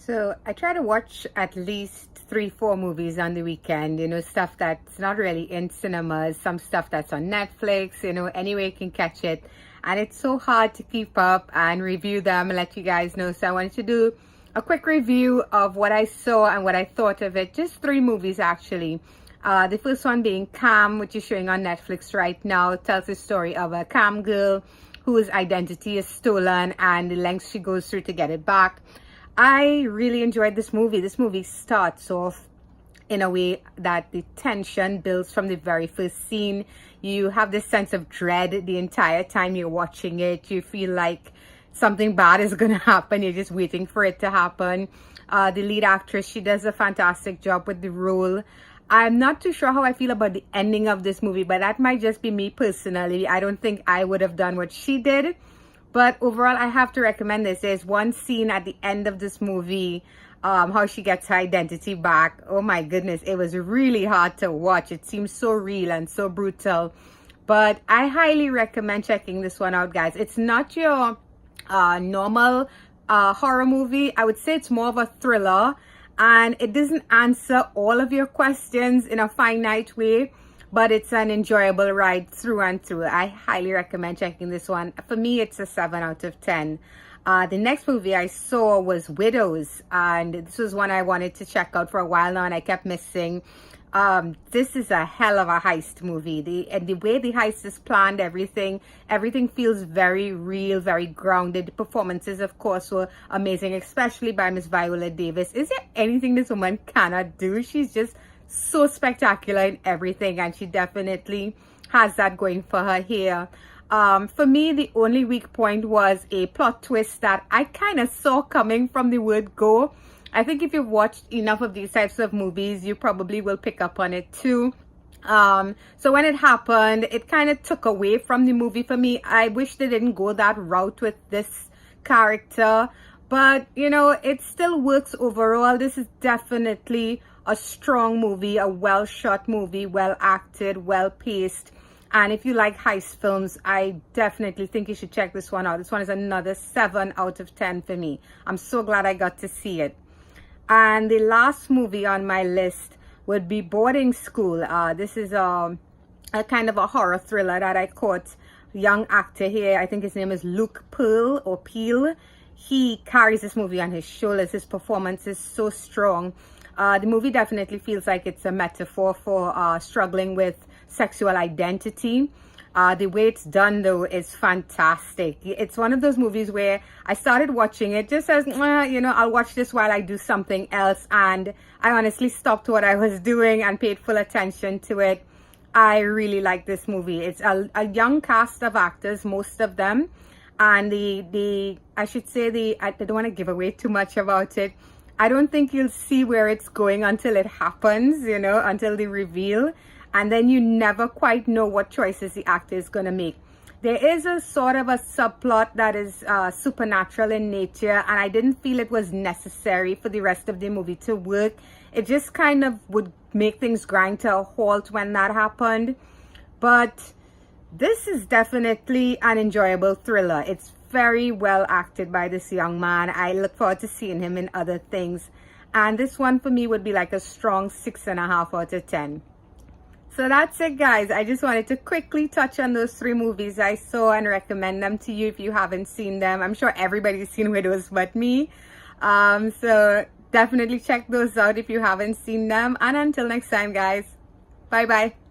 So I try to watch at least 3, 4 movies on the weekend, stuff that's not really in cinemas, some stuff that's on Netflix, anywhere you can catch it. And it's so hard to keep up and review them and let you guys know. So I wanted to do a quick review of what I saw and what I thought of it. Just 3 movies actually. The first one being Cam, which is showing on Netflix right now. It tells the story of a Cam girl whose identity is stolen and the lengths she goes through to get it back. I really enjoyed this movie. This movie starts off in a way that the tension builds from the very first scene. You have this sense of dread the entire time you're watching it. You feel like something bad is going to happen. You're just waiting for it to happen. The lead actress, she does a fantastic job with the role. I'm not too sure how I feel about the ending of this movie, but that might just be me personally. I don't think I would have done what she did. But overall, I have to recommend this. There's one scene at the end of this movie, how she gets her identity back. Oh my goodness, it was really hard to watch. It seems so real and so brutal. But I highly recommend checking this one out, guys. It's not your normal horror movie. I would say it's more of a thriller. And it doesn't answer all of your questions in a finite way, but it's an enjoyable ride through and through. I highly recommend checking this one. For me, it's a 7 out of 10. The next movie I saw was Widows, and this was one I wanted to check out for a while now, and I kept missing. This is a hell of a heist movie. The way the heist is planned, everything feels very real, very grounded. The performances, of course, were amazing, especially by Miss Viola Davis. Is there anything this woman cannot do? She's just so spectacular in everything, and she definitely has that going for her here. For me, the only weak point was a plot twist that I kind of saw coming from the word go. I think if you've watched enough of these types of movies, you probably will pick up on it too. So when it happened, it kind of took away from the movie for me. I wish they didn't go that route with this character, but it still works overall. This is definitely a strong movie, a well shot movie, well acted, well paced. And if you like heist films, I definitely think you should check this one out. This one is another 7 out of 10 for me. I'm so glad I got to see it. And the last movie on my list would be Boarding School. This is a kind of a horror thriller that I caught. Young actor here, I think his name is Luke Pearl or Peel. He carries this movie on his shoulders. His performance is so strong. The movie definitely feels like it's a metaphor for struggling with sexual identity. The way it's done though is fantastic. It's one of those movies where I started watching it just as I'll watch this while I do something else, and I honestly stopped what I was doing and paid full attention to it. I really like this movie. It's a young cast of actors, most of them, and I don't want to give away too much about it. I don't think you'll see where it's going until it happens, until the reveal. And then you never quite know what choices the actor is going to make. There is a sort of a subplot that is supernatural in nature, and I didn't feel it was necessary for the rest of the movie to work. It just kind of would make things grind to a halt when that happened. But this is definitely an enjoyable thriller. It's very well acted by this young man. I look forward to seeing him in other things. And this one for me would be like a strong 6.5 out of 10. So that's it, guys. I just wanted to quickly touch on those 3 movies I saw and recommend them to you if you haven't seen them. I'm sure everybody's seen Widows but me. So definitely check those out if you haven't seen them. And until next time, guys. Bye-bye.